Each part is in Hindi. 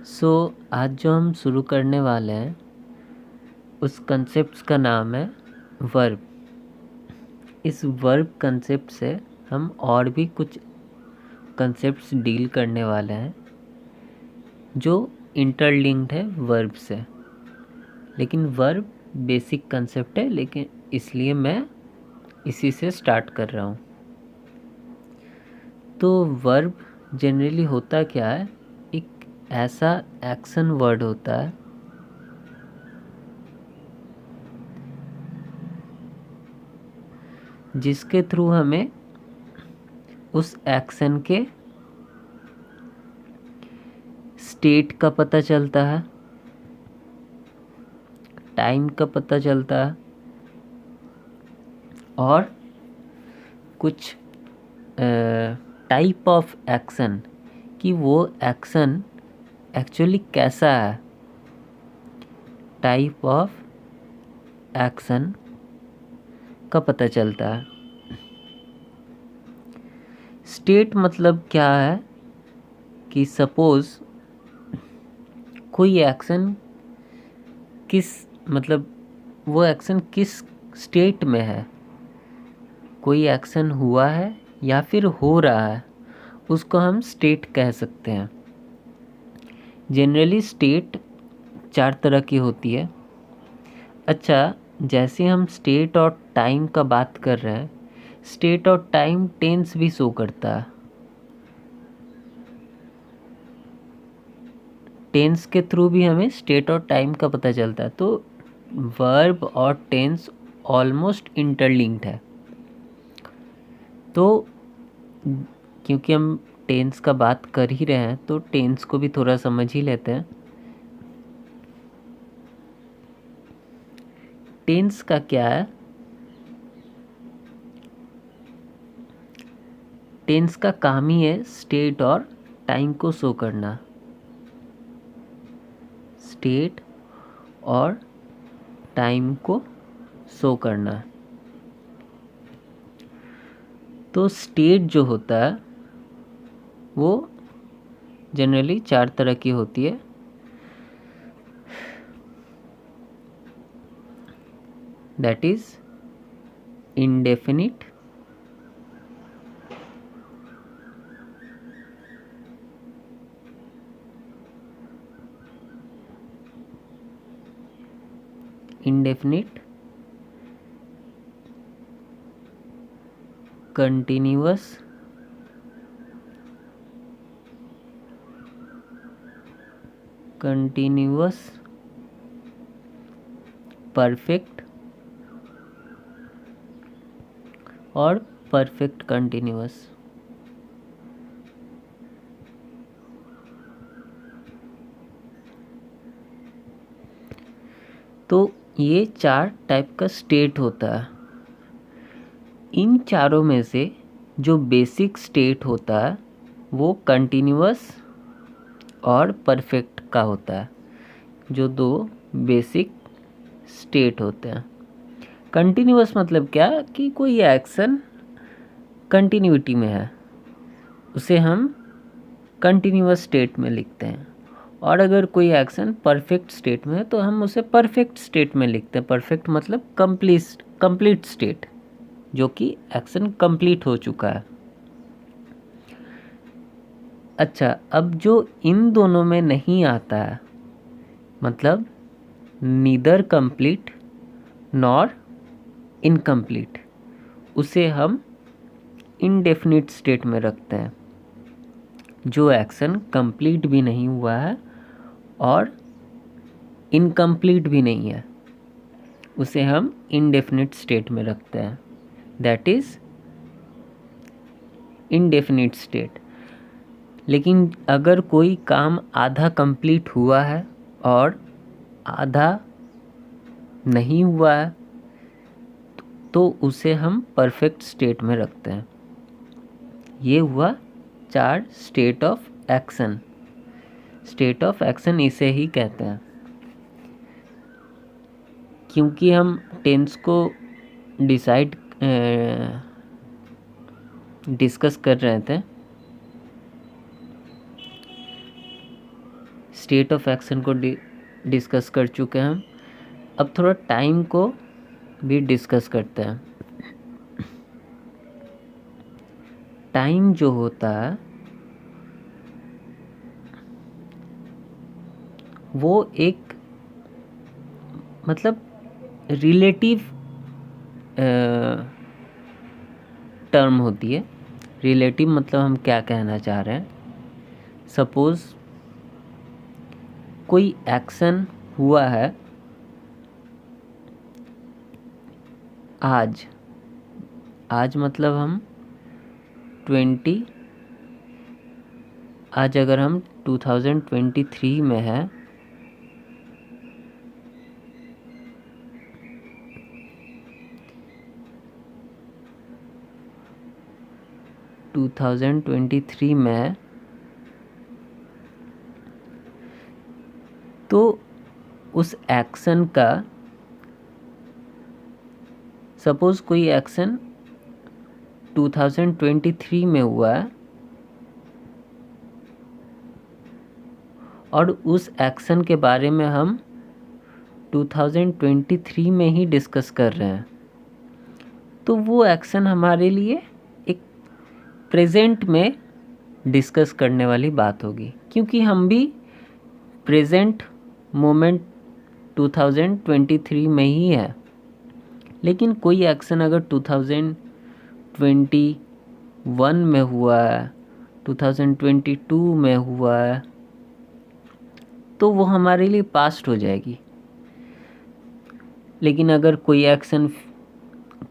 सो आज जो हम शुरू करने वाले हैं उस कंसेप्ट का नाम है वर्ब। इस वर्ब कंसेप्ट से हम और भी कुछ कंसेप्ट्स डील करने वाले हैं जो इंटरलिंक्ड है वर्ब से। लेकिन वर्ब बेसिक कंसेप्ट है, लेकिन इसलिए मैं इसी से स्टार्ट कर रहा हूँ। तो वर्ब जनरली होता क्या है, एक ऐसा एक्शन वर्ड होता है जिसके थ्रू हमें उस एक्शन के स्टेट का पता चलता है, टाइम का पता चलता है और कुछ टाइप ऑफ एक्शन कि वो एक्शन एक्चुअली कैसा है, टाइप ऑफ एक्शन का पता चलता है। स्टेट मतलब क्या है कि सपोज कोई एक्शन वो एक्शन किस स्टेट में है, कोई एक्शन हुआ है या फिर हो रहा है, उसको हम स्टेट कह सकते हैं। जनरली स्टेट 4 तरह की होती है। अच्छा, जैसे हम स्टेट और टाइम का बात कर रहे हैं, स्टेट और टाइम टेंस भी शो करता है। टेंस के थ्रू भी हमें स्टेट और टाइम का पता चलता है। तो वर्ब और टेंस ऑलमोस्ट इंटरलिंक्ड है। तो क्योंकि हम टेंस का बात कर ही रहे हैं तो टेंस को भी थोड़ा समझ ही लेते हैं। टेंस का क्या है, टेंस का काम ही है स्टेट और टाइम को शो करना। स्टेट और टाइम को शो करना। तो स्टेट जो होता है वो जनरली 4 तरह की होती है। That is indefinite, indefinite, continuous, continuous, perfect और परफेक्ट कंटिन्यूअस। तो ये 4 टाइप का स्टेट होता है। इन चारों में से जो बेसिक स्टेट होता है वो कंटिन्यूअस और परफेक्ट का होता है, जो 2 बेसिक स्टेट होते हैं। कंटिन्यूअस मतलब क्या कि कोई एक्शन कंटिन्यूटी में है, उसे हम कंटिन्यूअस स्टेट में लिखते हैं। और अगर कोई एक्शन परफेक्ट स्टेट में है तो हम उसे परफेक्ट स्टेट में लिखते हैं। परफेक्ट मतलब कंप्लीट स्टेट, जो कि एक्शन कंप्लीट हो चुका है। अच्छा, अब जो इन दोनों में नहीं आता है, मतलब नीदर कंप्लीट नॉर इनकम्प्लीट, उसे हम इनडेफिनिट स्टेट में रखते हैं। जो एक्शन कंप्लीट भी नहीं हुआ है और इनकम्प्लीट भी नहीं है, उसे हम इनडेफिनिट स्टेट में रखते हैं। That is indefinite state. लेकिन अगर कोई काम आधा कंप्लीट हुआ है और आधा नहीं हुआ है तो उसे हम परफेक्ट स्टेट में रखते हैं। ये हुआ 4 state of action. State of action इसे ही कहते हैं। क्योंकि हम टेंस को डिस्कस कर रहे थे, स्टेट ऑफ एक्शन को डिस्कस कर चुके हैं हम। अब थोड़ा टाइम को भी डिस्कस करते हैं। टाइम जो होता है वो एक मतलब रिलेटिव टर्म होती है। रिलेटिव मतलब हम क्या कहना चाह रहे हैं, सपोज़ कोई एक्शन हुआ है आज। आज मतलब हम 20, आज अगर हम 2023 में है, में है, तो उस एक्शन का, सपोज़ कोई एक्शन 2023 में हुआ है और उस एक्शन के बारे में हम 2023 में ही डिस्कस कर रहे हैं, तो वो एक्शन हमारे लिए एक प्रेजेंट में डिस्कस करने वाली बात होगी, क्योंकि हम भी प्रेजेंट मोमेंट 2023 में ही है। लेकिन कोई एक्शन अगर 2021 में हुआ है, 2022 में हुआ है, तो वो हमारे लिए पास्ट हो जाएगी। लेकिन अगर कोई एक्शन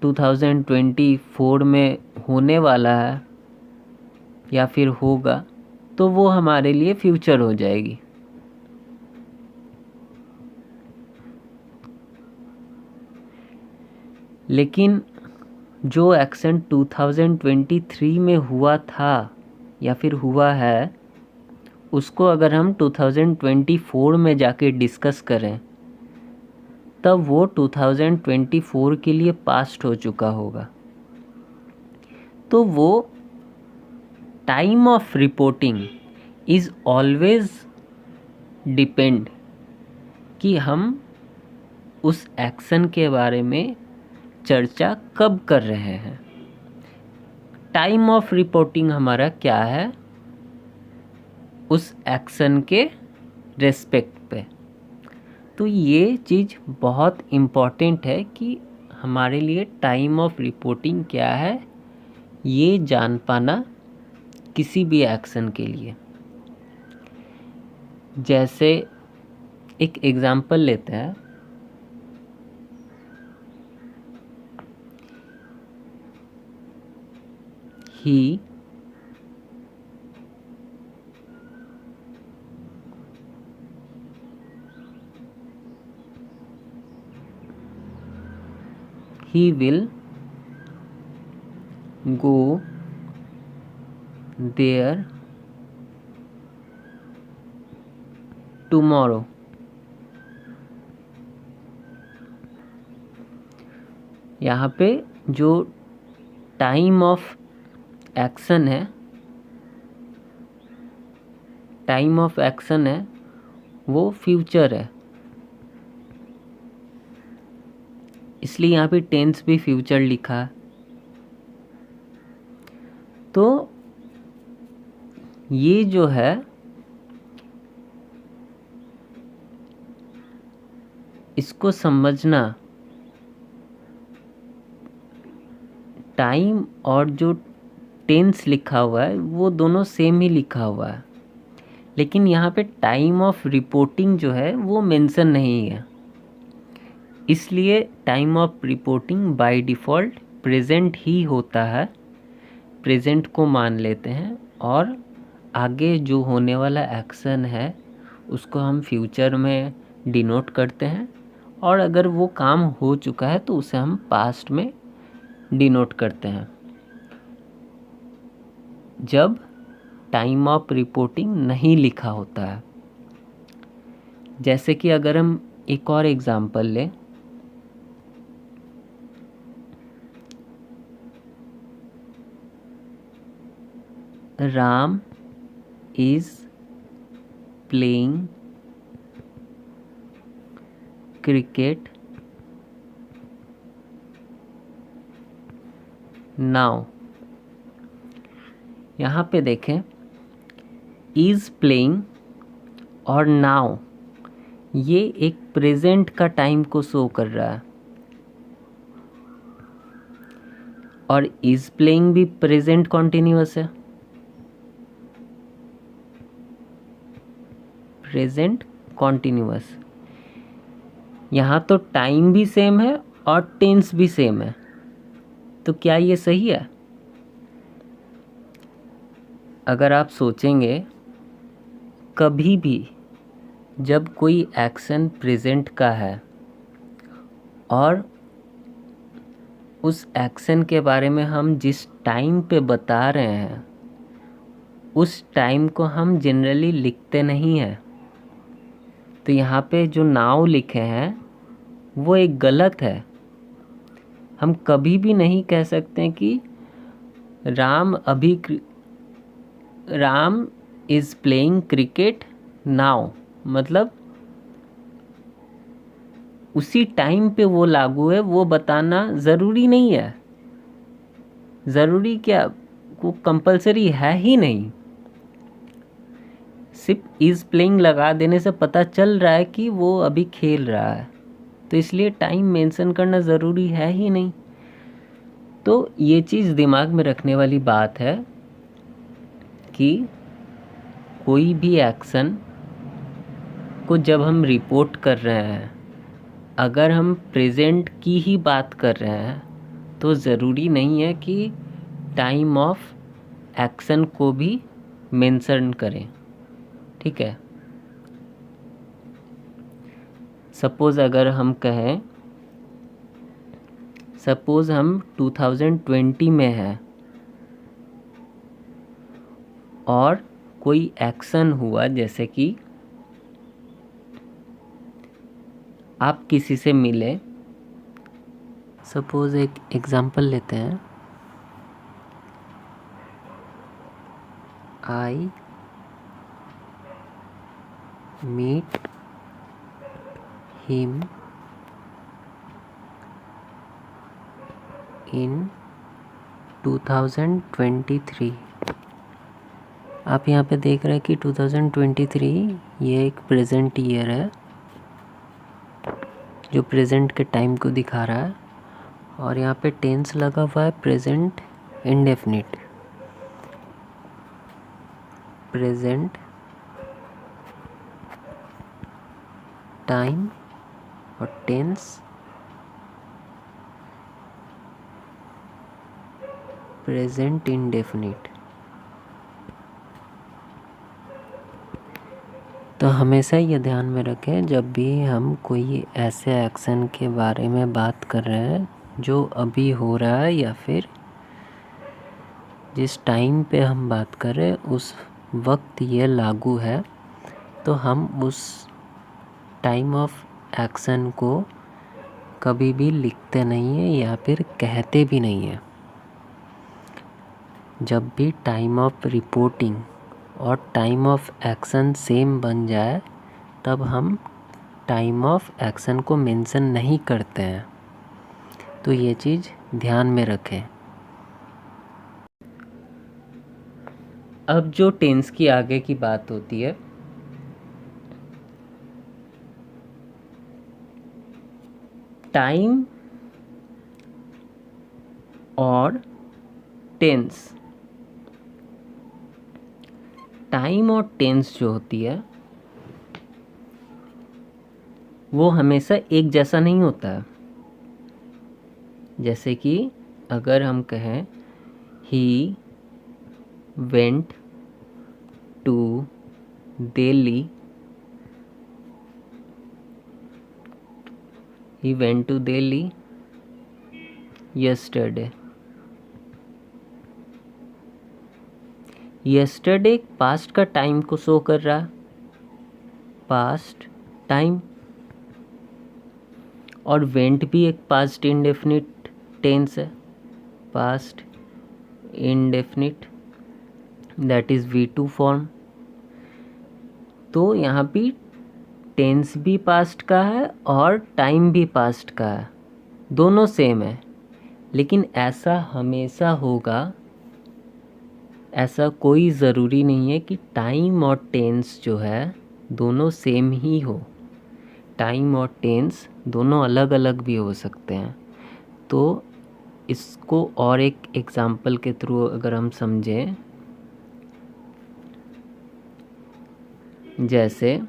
2024 में होने वाला है या फिर होगा, तो वो हमारे लिए फ्यूचर हो जाएगी। लेकिन जो एक्शन 2023 में हुआ था या फिर हुआ है, उसको अगर हम 2024 में जाके डिस्कस करें, तब वो 2024 के लिए पास्ट हो चुका होगा। तो वो time of reporting is always depend कि हम उस एक्शन के बारे में चर्चा कब कर रहे हैं। टाइम ऑफ रिपोर्टिंग हमारा क्या है उस एक्शन के रेस्पेक्ट पे। तो ये चीज़ बहुत इम्पॉर्टेंट है कि हमारे लिए टाइम ऑफ रिपोर्टिंग क्या है ये जान पाना किसी भी एक्शन के लिए। जैसे एक एग्ज़ाम्पल लेते हैं, he will go there tomorrow। यहाँ पे जो टाइम ऑफ एक्शन है, टाइम ऑफ एक्शन है वो फ्यूचर है, इसलिए यहाँ पे टेंस भी फ्यूचर लिखा है। तो ये जो है इसको समझना, टाइम और जो टेंस लिखा हुआ है वो दोनों सेम ही लिखा हुआ है, लेकिन यहाँ पे टाइम ऑफ रिपोर्टिंग जो है वो मेंशन नहीं है, इसलिए time of reporting by default present ही होता है। प्रेजेंट को मान लेते हैं और आगे जो होने वाला एक्शन है उसको हम फ्यूचर में डिनोट करते हैं, और अगर वो काम हो चुका है तो उसे हम पास्ट में डिनोट करते हैं जब टाइम ऑफ रिपोर्टिंग नहीं लिखा होता है। जैसे कि अगर हम एक और एग्जांपल लें, Ram is playing cricket now. यहाँ पे देखें, इज़ प्लेइंग और नाउ ये एक प्रेजेंट का टाइम को शो कर रहा है, और इज़ प्लेइंग भी प्रेजेंट कॉन्टिन्यूअस है, प्रेजेंट कॉन्टिन्यूअस। यहाँ तो टाइम भी सेम है और टेंस भी सेम है, तो क्या ये सही है? अगर आप सोचेंगे, कभी भी जब कोई एक्शन प्रेजेंट का है और उस एक्शन के बारे में हम जिस टाइम पे बता रहे हैं उस टाइम को हम जनरली लिखते नहीं हैं, तो यहाँ पे जो नाउ लिखे हैं वो एक गलत है। हम कभी भी नहीं कह सकते कि Ram is playing cricket now, मतलब उसी टाइम पे वो लागू है, वो बताना ज़रूरी नहीं है। ज़रूरी क्या, वो कंपलसरी है ही नहीं। सिर्फ इज़ प्लेइंग लगा देने से पता चल रहा है कि वो अभी खेल रहा है, तो इसलिए टाइम मेंशन करना ज़रूरी है ही नहीं। तो ये चीज़ दिमाग में रखने वाली बात है कि कोई भी एक्शन को जब हम रिपोर्ट कर रहे हैं, अगर हम प्रेजेंट की ही बात कर रहे हैं तो ज़रूरी नहीं है कि टाइम ऑफ एक्शन को भी मेंशन करें। ठीक है, सपोज़ अगर हम कहें, सपोज़ हम 2020 में हैं और कोई एक्शन हुआ, जैसे कि आप किसी से मिले। सपोज़ एक एग्ज़ाम्पल लेते हैं, आई मीट हिम इन 2023। आप यहाँ पे देख रहे हैं कि 2023 ये एक प्रेजेंट ईयर है जो प्रेजेंट के टाइम को दिखा रहा है, और यहाँ पे टेंस लगा हुआ है प्रेजेंट इंडेफिनिट। प्रेजेंट टाइम और टेंस प्रेजेंट इंडेफिनिट। तो हमेशा ये ध्यान में रखें, जब भी हम कोई ऐसे एक्शन के बारे में बात कर रहे हैं जो अभी हो रहा है या फिर जिस टाइम पे हम बात कर रहे हैं उस वक्त ये लागू है, तो हम उस टाइम ऑफ एक्शन को कभी भी लिखते नहीं हैं या फिर कहते भी नहीं हैं। जब भी टाइम ऑफ रिपोर्टिंग और टाइम ऑफ एक्शन सेम बन जाए तब हम टाइम ऑफ एक्शन को मेंशन नहीं करते हैं। तो ये चीज़ ध्यान में रखें। अब जो टेंस की आगे की बात होती है, टाइम और टेंस। टाइम और टेंस जो होती है वो हमेशा एक जैसा नहीं होता है। जैसे कि अगर हम कहें he went to Delhi, he went to Delhi yesterday। yesterday past का टाइम को शो कर रहा है, पास्ट टाइम, और वेंट भी एक पास्ट इंडेफिनिट टेंस है, past indefinite, that is V2 form. तो यहाँ भी टेंस भी पास्ट का है और टाइम भी पास्ट का है, दोनों सेम है। लेकिन ऐसा हमेशा होगा, ऐसा कोई ज़रूरी नहीं है कि टाइम और टेंस जो है दोनों सेम ही हो। टाइम और टेंस दोनों अलग अलग भी हो सकते हैं। तो इसको और एक एग्जाम्पल के थ्रू अगर हम समझें, जैसे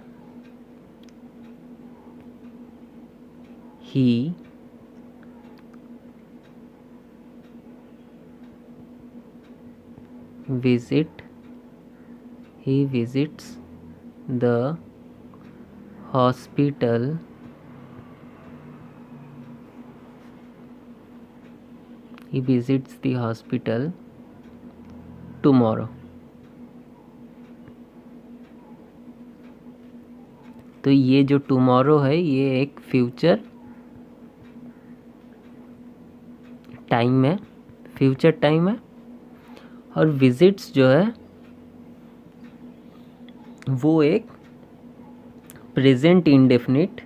ही visits the hospital tomorrow। तो ये जो टुमारो है ये एक फ्यूचर टाइम है, फ्यूचर टाइम है। और विजिट्स जो है वो एक प्रेजेंट इंडेफिनिट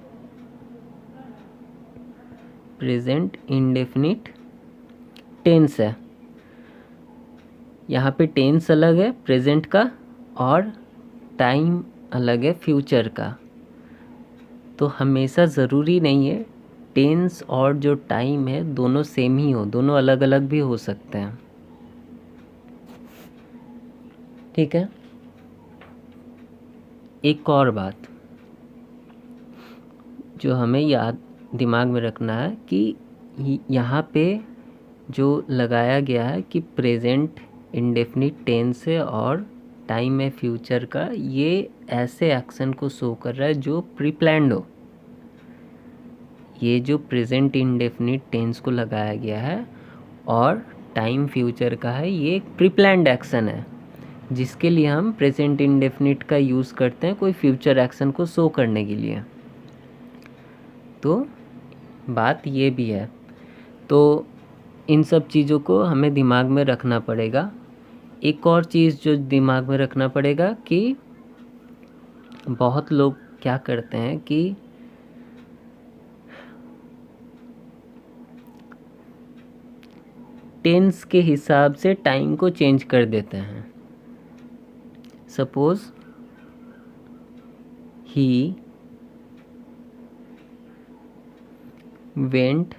टेंस है। यहाँ पे टेंस अलग है प्रेजेंट का और टाइम अलग है फ्यूचर का। तो हमेशा ज़रूरी नहीं है टेंस और जो टाइम है दोनों सेम ही हो, दोनों अलग अलग भी हो सकते हैं। ठीक है। एक और बात जो हमें याद दिमाग में रखना है कि यहाँ पे जो लगाया गया है कि प्रेजेंट इंडेफिनिट टेंस है और टाइम है फ्यूचर का, ये ऐसे एक्शन को शो कर रहा है जो प्री प्लान्ड हो। ये जो प्रेजेंट इंडेफिनिट टेंस को लगाया गया है और टाइम फ्यूचर का है, ये एक प्री प्लान्ड एक्शन है जिसके लिए हम प्रेजेंट इंडेफिनिट का यूज़ करते हैं कोई फ्यूचर एक्शन को शो करने के लिए। तो बात ये भी है। तो इन सब चीज़ों को हमें दिमाग में रखना पड़ेगा। एक और चीज़ जो दिमाग में रखना पड़ेगा कि बहुत लोग क्या करते हैं कि टेंस के हिसाब से टाइम को चेंज कर देते हैं। Suppose he went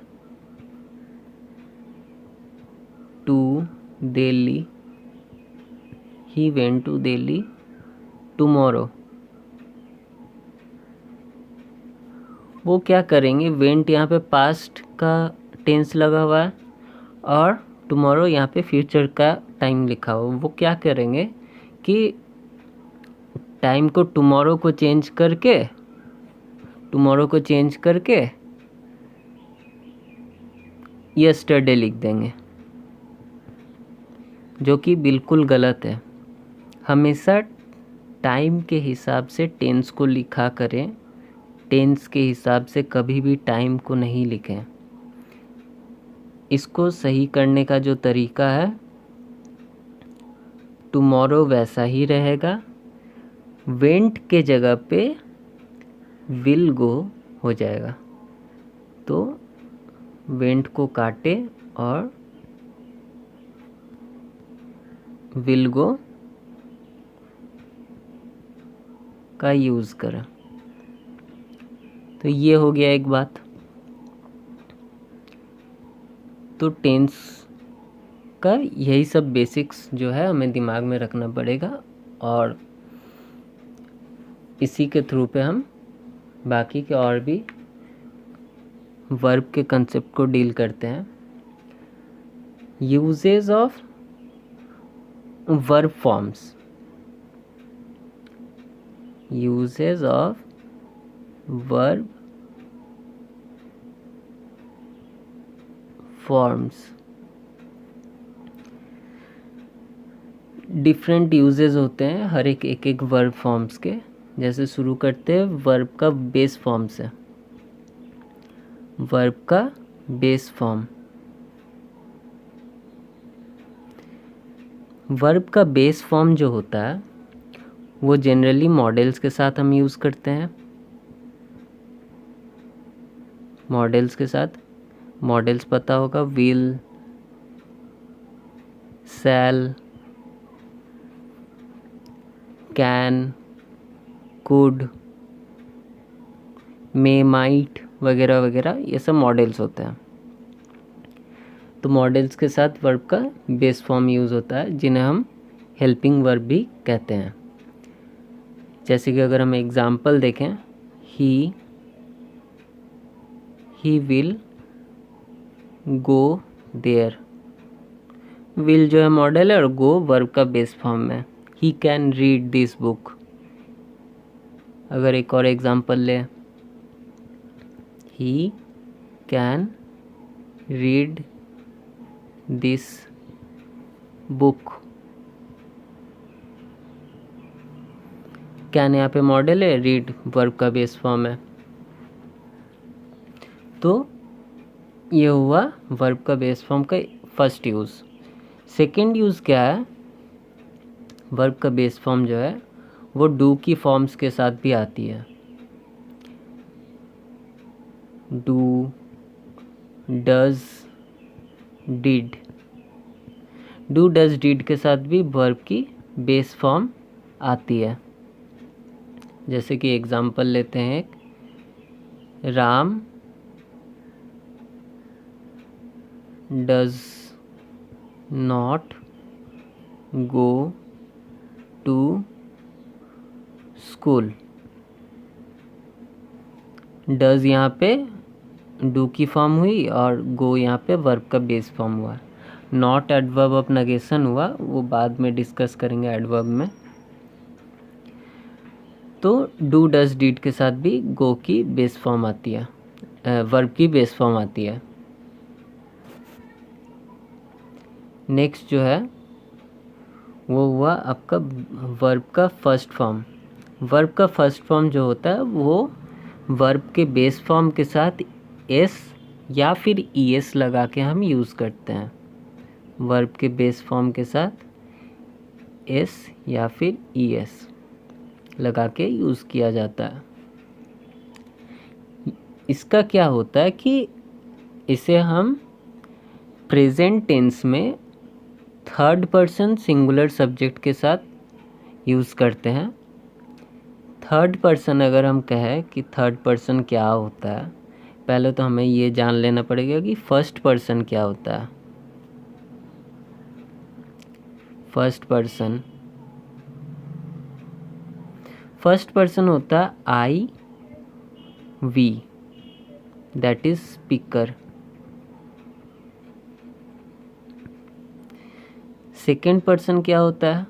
to Delhi tomorrow. वो क्या करेंगे, वेंट यहाँ पे पास्ट का टेंस लगा हुआ है और टुमारो यहाँ पे फ्यूचर का टाइम लिखा हुआ। वो क्या करेंगे कि टाइम को टुमारो को चेंज करके यस्टरडे लिख देंगे, जो कि बिल्कुल गलत है। हमेशा टाइम के हिसाब से टेंस को लिखा करें, टेंस के हिसाब से कभी भी टाइम को नहीं लिखें। इसको सही करने का जो तरीका है, टुमारो वैसा ही रहेगा, वेंट के जगह पे विल गो हो जाएगा। तो वेंट को काटे और विल गो का यूज़ करें। तो ये हो गया एक बात। तो टेंस का यही सब बेसिक्स जो है हमें दिमाग में रखना पड़ेगा और इसी के थ्रू पे हम बाकी के और भी वर्ब के कंसेप्ट को डील करते हैं। Uses of verb forms, uses of verb forms. Different uses होते हैं हर एक वर्ब फॉर्म्स के। जैसे शुरू करते हैं वर्ब का बेस फॉर्म से। वर्ब का बेस फॉर्म, वर्ब का बेस फॉर्म जो होता है वो जनरली मॉडल्स के साथ हम यूज़ करते हैं। मॉडल्स के साथ मॉडल्स पता होगा, will, shall, can, could, may, might वगैरह वगैरह, ये सब मॉडल्स होते हैं। तो मॉडल्स के साथ वर्ब का बेस फॉर्म यूज़ होता है, जिन्हें हम हेल्पिंग वर्ब भी कहते हैं। जैसे कि अगर हम एग्जाम्पल देखें, he will go there. Will जो है मॉडल है और गो वर्ब का बेस फॉर्म है। He can read this book. अगर एक और एग्जाम्पल ले, he can read this book. Can यहाँ पे मॉडल है, रीड वर्ब का बेस फॉर्म है। तो ये हुआ वर्ब का बेस फॉर्म का फर्स्ट यूज़। सेकंड यूज़ क्या है, वर्ब का बेस फॉर्म जो है वो डू की फॉर्म्स के साथ भी आती है। Do, does, did. Do, does, did के साथ भी वर्ब की बेस फॉर्म आती है। जैसे कि एग्जाम्पल लेते हैं, Ram does not go to school. Does यहाँ पे डू की फॉर्म हुई और गो यहाँ पे वर्ब का बेस फॉर्म हुआ। नॉट एडवर्ब ऑफ नेगेशन हुआ, वो बाद में डिस्कस करेंगे एडवर्ब में। तो डू, डज, डिड के साथ भी गो की बेस फॉर्म आती है, वर्ब की बेस फॉर्म आती है। नेक्स्ट जो है वो हुआ आपका वर्ब का फर्स्ट फॉर्म। वर्ब का फर्स्ट फॉर्म जो होता है वो वर्ब के बेस फॉर्म के साथ एस या फिर ई एस लगा के हम यूज़ करते हैं। वर्ब के बेस फॉर्म के साथ एस या फिर ई एस लगा के यूज़ किया जाता है। इसका क्या होता है कि इसे हम प्रेजेंट टेंस में थर्ड पर्सन सिंगुलर सब्जेक्ट के साथ यूज़ करते हैं। थर्ड पर्सन अगर हम कहें कि थर्ड पर्सन क्या होता है, पहले तो हमें ये जान लेना पड़ेगा कि फर्स्ट पर्सन क्या होता है। फर्स्ट पर्सन होता है I we, that is speaker. Second person क्या होता है,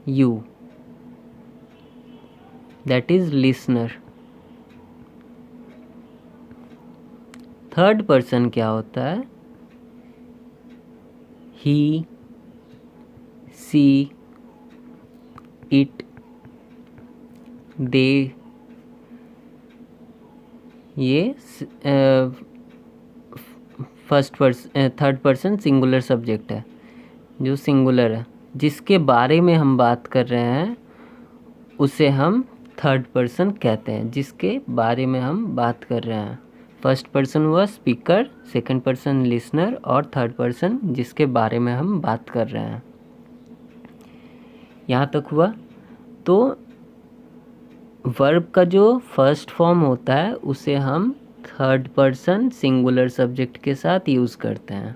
you, that is listener. Third person क्या होता है, ही, सी, इट, दे। ये थर्ड पर्सन सिंगुलर सब्जेक्ट है, जो सिंगुलर है, जिसके बारे में हम बात कर रहे हैं उसे हम थर्ड पर्सन कहते हैं। जिसके बारे में हम बात कर रहे हैं, फर्स्ट पर्सन हुआ स्पीकर, सेकंड पर्सन लिसनर और थर्ड पर्सन जिसके बारे में हम बात कर रहे हैं। यहाँ तक हुआ। तो वर्ब का जो फर्स्ट फॉर्म होता है उसे हम थर्ड पर्सन सिंगुलर सब्जेक्ट के साथ यूज़ करते हैं।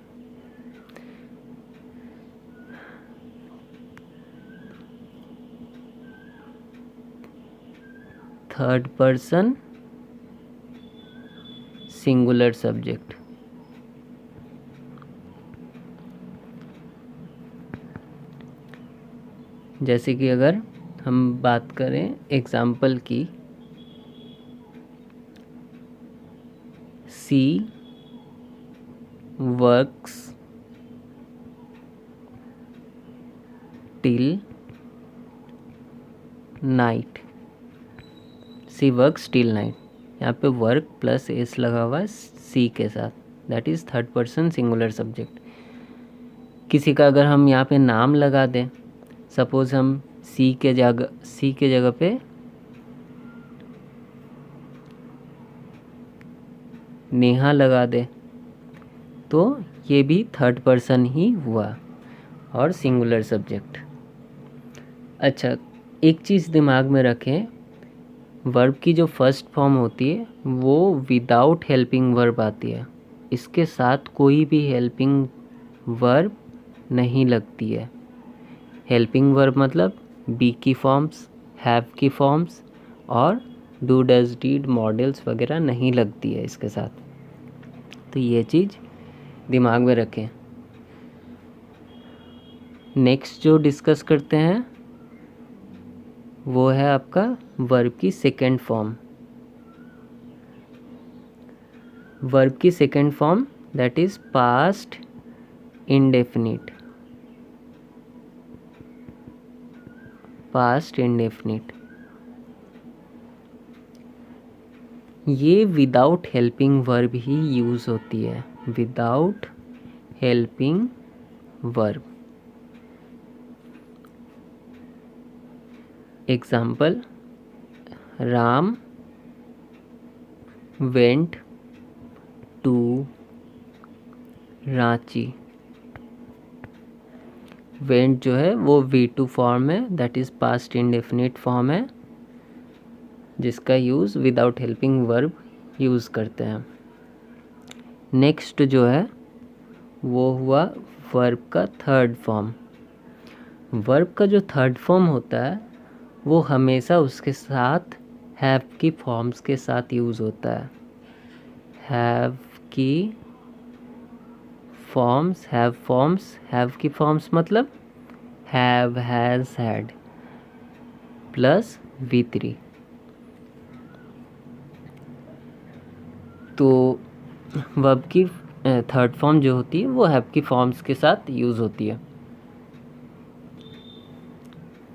Third person singular subject. जैसे कि अगर हम बात करें एग्जाम्पल की, सी वर्क्स टिल नाइट। सी वर्क्स टिल नाइट, यहाँ पे वर्क प्लस एस लगा हुआ है सी के साथ, that is third person singular subject. किसी का अगर हम यहाँ पे नाम लगा दें, सपोज़ हम सी के जगह पे नेहा लगा दे तो ये भी थर्ड पर्सन ही हुआ और सिंगुलर सब्जेक्ट। अच्छा, एक चीज़ दिमाग में रखें, वर्ब की जो फर्स्ट फॉर्म होती है वो विदाउट हेल्पिंग वर्ब आती है, इसके साथ कोई भी हेल्पिंग वर्ब नहीं लगती है। हेल्पिंग वर्ब मतलब बी की फॉर्म्स, हैव की फॉर्म्स और डू डज डीड मॉडल्स वगैरह नहीं लगती है इसके साथ, तो ये चीज़ दिमाग में रखें। नेक्स्ट जो डिस्कस करते हैं वो है आपका वर्ब की सेकेंड फॉर्म। वर्ब की second form that is past indefinite. Past indefinite ये विदाउट हेल्पिंग वर्ब ही यूज़ होती है, without helping verb. Example, Ram went to Ranchi. Went जो है वो V2 फॉर्म है, that is past indefinite form है जिसका use without helping verb use करते हैं। नेक्स्ट जो है वो हुआ वर्ब का थर्ड फॉर्म। वर्ब का जो थर्ड फॉर्म होता है वो हमेशा उसके साथ हैव की फॉर्म्स के साथ यूज़ होता है। हैव की फॉर्म्स, हैव की फॉर्म्स मतलब have, has, had plus V3। तो वर्ब की थर्ड फॉर्म जो होती है वो हैव की फॉर्म्स के साथ यूज़ होती है।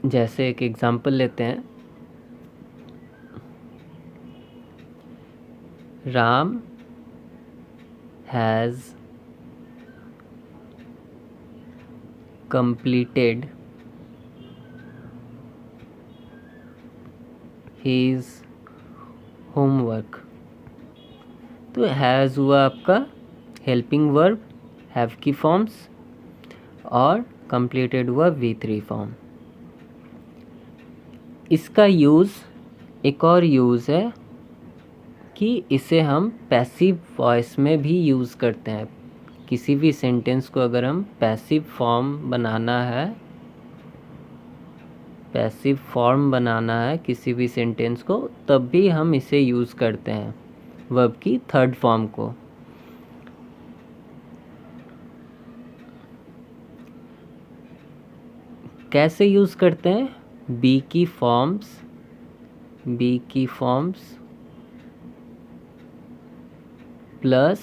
जैसे एक एग्जांपल लेते हैं, Ram has completed his homework। तो हैज़ हुआ आपका हेल्पिंग वर्ब, हैव की फॉर्म्स, और completed हुआ V3 फॉर्म। इसका यूज़, एक और यूज़ है कि इसे हम पैसिव वॉइस में भी यूज़ करते हैं। किसी भी सेंटेंस को अगर हम पैसिव फॉर्म बनाना है किसी भी सेंटेंस को, तब भी हम इसे यूज़ करते हैं वर्ब की थर्ड फॉर्म को। कैसे यूज़ करते हैं? बी की फॉर्म्स प्लस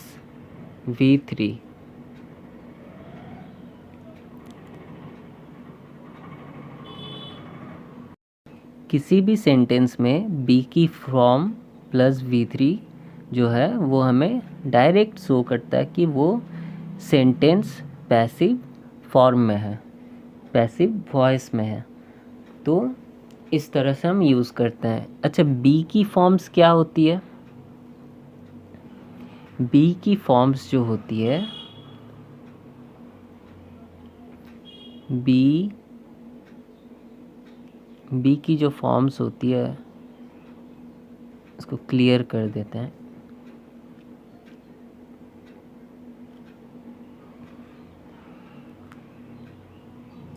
V3। किसी भी सेंटेंस में बी की फॉर्म प्लस V3 जो है वो हमें डायरेक्ट शो करता है कि वो सेंटेंस पैसिव फॉर्म में है, पैसिव वॉइस में है। तो इस तरह से हम यूज़ करते हैं। अच्छा, बी की फॉर्म्स क्या होती है? बी की फॉर्म्स जो होती है, बी की जो फॉर्म्स होती है इसको क्लियर कर देते हैं।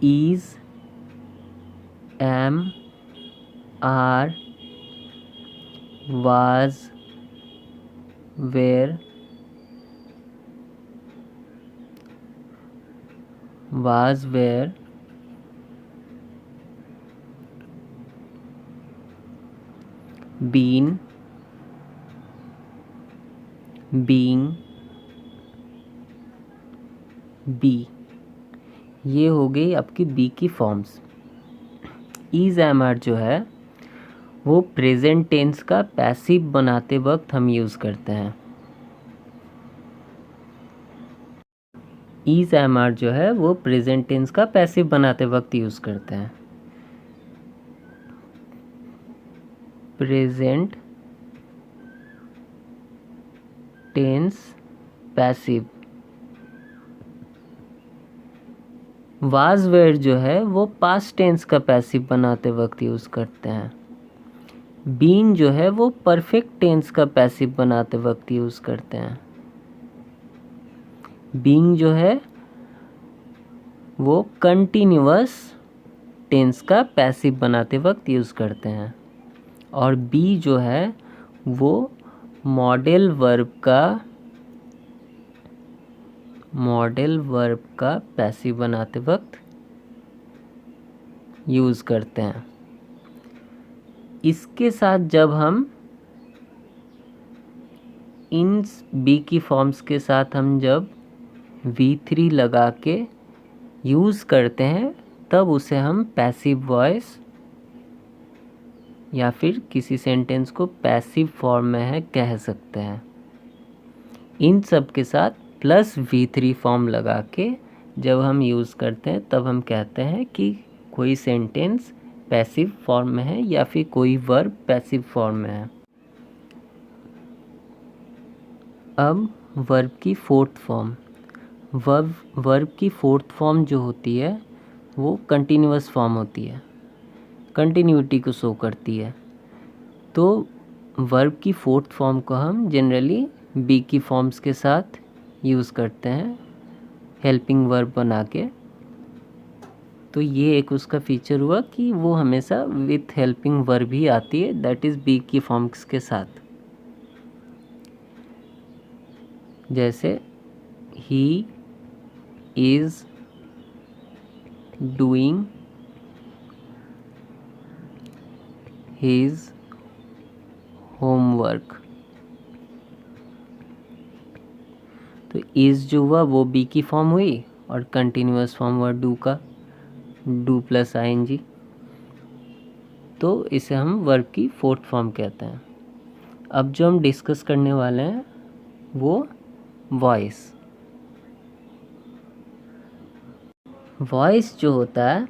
Is, am, are, was, were, been, being, be. ये हो गई आपकी बी की फॉर्म्स। इज, एम, आर जो है वो प्रेजेंट टेंस का पैसिव बनाते वक्त हम यूज़ करते हैं। इज, एम, आर जो है वो प्रेजेंट टेंस का पैसिव बनाते वक्त यूज़ करते हैं। Present tense passive. Was were जो है वो पास्ट टेंस का पैसिव बनाते वक्त यूज़ करते हैं। बीन जो है वो परफेक्ट टेंस का पैसिव बनाते वक्त यूज़ करते हैं। बीइंग जो है वो कंटिन्यूअस टेंस का पैसिव बनाते वक्त यूज़ करते हैं। और बी जो है वो मॉडल वर्ब का पैसिव बनाते वक्त यूज़ करते हैं। इसके साथ जब हम इन बी की फॉर्म्स के साथ हम जब V3 लगा के यूज़ करते हैं तब उसे हम पैसिव वॉइस या फिर किसी सेंटेंस को पैसिव फॉर्म में है कह सकते हैं। इन सब के साथ प्लस V3 फॉर्म लगा के जब हम यूज़ करते हैं तब हम कहते हैं कि कोई सेंटेंस पैसिव फॉर्म में है या फिर कोई वर्ब पैसिव फॉर्म में है। अब वर्ब की फोर्थ फॉर्म। वर्ब की फोर्थ फॉर्म जो होती है वो कंटिन्यूअस फॉर्म होती है, कंटिन्यूटी को शो करती है। तो वर्ब की फोर्थ फॉर्म को हम जनरली बी की फॉर्म्स के साथ यूज़ करते हैं हेल्पिंग वर्ब बना के। तो ये एक उसका फीचर हुआ कि वो हमेशा विथ हेल्पिंग वर्ब ही आती है, दैट इज़ बी की फॉर्म्स के साथ। जैसे he is doing his homework. तो इज़ जो हुआ वो बी की फॉर्म हुई और कंटिन्यूअस फॉर्म हुआ डू का, डू प्लस ING। तो इसे हम वर्ब की फोर्थ फॉर्म कहते हैं। अब जो हम डिस्कस करने वाले हैं वो वॉइस। वॉइस जो होता है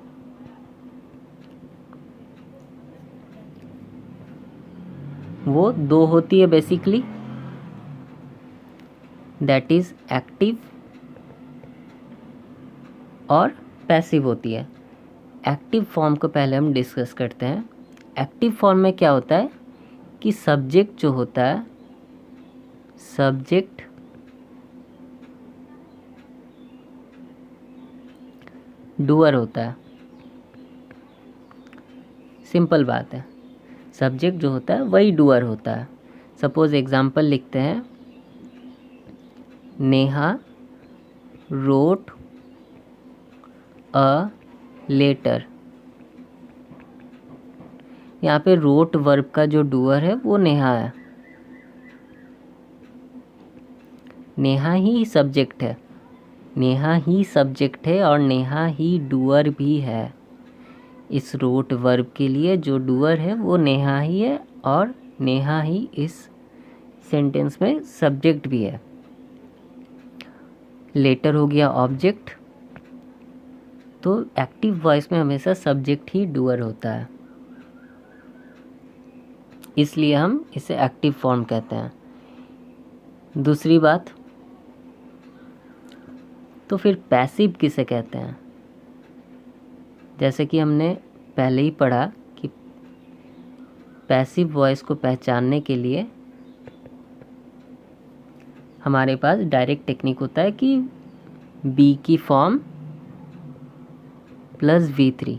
वो दो होती है बेसिकली, दैट इज़ एक्टिव और पैसिव होती है। एक्टिव फॉर्म को पहले हम डिस्कस करते हैं। एक्टिव फॉर्म में क्या होता है कि सब्जेक्ट जो होता है, सब्जेक्ट डूअर होता है। सिंपल बात है, सब्जेक्ट जो होता है वही डूअर होता है। सपोज एग्जांपल लिखते हैं, नेहा रोट अ लेटर। यहाँ पे रोट वर्ब का जो डूअर है वो नेहा है, नेहा ही सब्जेक्ट है, नेहा ही सब्जेक्ट है और नेहा ही डूअर भी है। इस रोट वर्ब के लिए जो डूअर है वो नेहा ही है और नेहा ही इस सेंटेंस में सब्जेक्ट भी है। लेटर हो गया ऑब्जेक्ट। तो एक्टिव वॉइस में हमेशा सब्जेक्ट ही डूअर होता है, इसलिए हम इसे एक्टिव फॉर्म कहते हैं। दूसरी बात, तो फिर पैसिव किसे कहते हैं? जैसे कि हमने पहले ही पढ़ा कि पैसिव वॉइस को पहचानने के लिए हमारे पास डायरेक्ट टेक्निक होता है कि बी की फॉर्म प्लस V3।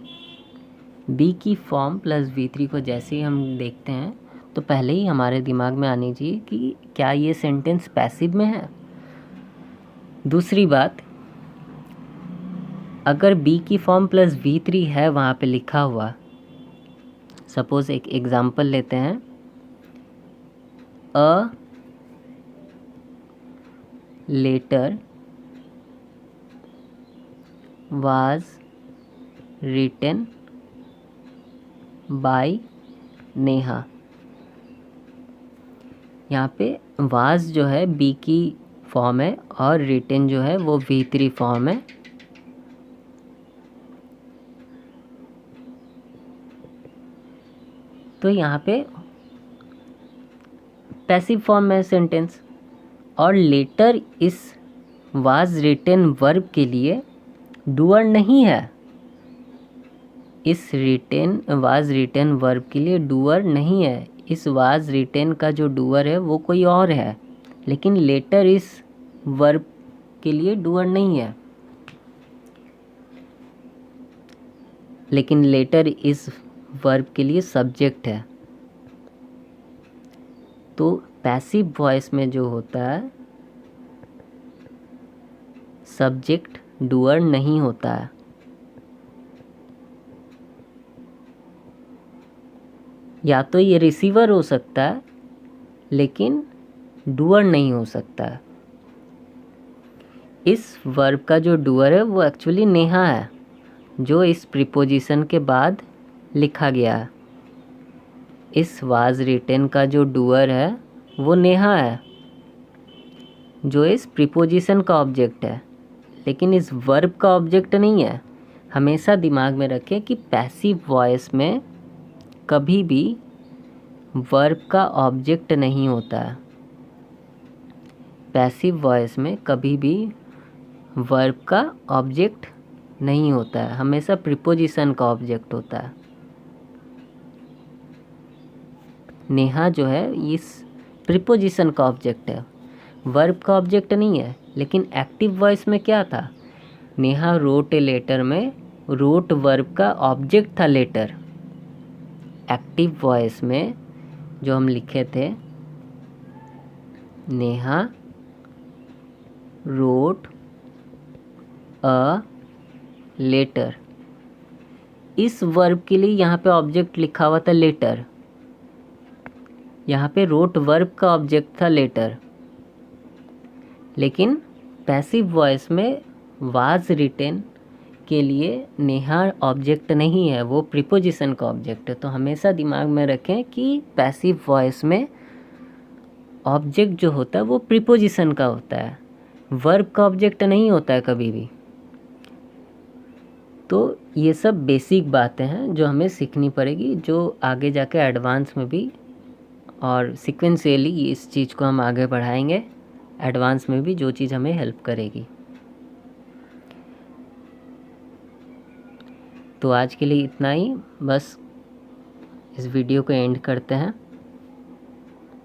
बी की फॉर्म प्लस V3 को जैसे ही हम देखते हैं तो पहले ही हमारे दिमाग में आनी चाहिए कि क्या ये सेंटेंस पैसिव में है। दूसरी बात, अगर बी की फॉर्म प्लस V3 है वहाँ पे लिखा हुआ, सपोज एक एग्जांपल लेते हैं, a letter was written by Neha. यहाँ पे वाज जो है बी की फॉर्म है और रिटन जो है वो V3 फॉर्म है। तो यहाँ पे पैसिव फॉर्म में सेंटेंस, और लेटर इस वाज रिटन वर्ब के लिए डूअर नहीं है। इस वाज रिटन वर्ब के लिए डूअर नहीं है। इस वाज रिटन का जो डूअर है वो कोई और है, लेकिन लेटर इस वर्ब के लिए डूअर नहीं है। लेकिन लेटर इस वर्ब के लिए सब्जेक्ट है। तो पैसिव वॉइस में जो होता है सब्जेक्ट डूअर नहीं होता है। या तो ये रिसीवर हो सकता है लेकिन डूअर नहीं हो सकता है। इस वर्ब का जो डूअर है वो एक्चुअली नेहा है, जो इस प्रीपोजिशन के बाद लिखा गया है। इस वाज रिटन का जो डूअर है वो नेहा है, जो इस प्रीपोजिशन का ऑब्जेक्ट है, लेकिन इस वर्ब का ऑब्जेक्ट नहीं है। हमेशा दिमाग में रखें कि पैसिव वॉइस में कभी भी वर्ब का ऑब्जेक्ट नहीं होता है। पैसिव वॉइस में कभी भी वर्ब का ऑब्जेक्ट नहीं होता है, हमेशा प्रीपोजिशन का ऑब्जेक्ट होता है। नेहा जो है इस प्रीपोजिशन का ऑब्जेक्ट है, वर्ब का ऑब्जेक्ट नहीं है। लेकिन एक्टिव वॉइस में क्या था, नेहा रोट ए लेटर में रोट वर्ब का ऑब्जेक्ट था लेटर। एक्टिव वॉइस में जो हम लिखे थे नेहा रोट अ लेटर, इस वर्ब के लिए यहाँ पे ऑब्जेक्ट लिखा हुआ था लेटर। यहाँ पे रोट वर्ब का ऑब्जेक्ट था लेटर। लेकिन पैसिव वॉइस में वाज रिटन के लिए नेहा ऑब्जेक्ट नहीं है, वो प्रीपोजिशन का ऑब्जेक्ट है। तो हमेशा दिमाग में रखें कि पैसिव वॉइस में ऑब्जेक्ट जो होता है वो प्रीपोजिशन का होता है, वर्ब का ऑब्जेक्ट नहीं होता है कभी भी। तो ये सब बेसिक बातें हैं जो हमें सीखनी पड़ेगी, जो आगे जाके एडवांस में भी और सिक्वेंशियली इस चीज़ को हम आगे बढ़ाएंगे, एडवांस में भी जो चीज़ हमें हेल्प करेगी। तो आज के लिए इतना ही, बस इस वीडियो को एंड करते हैं।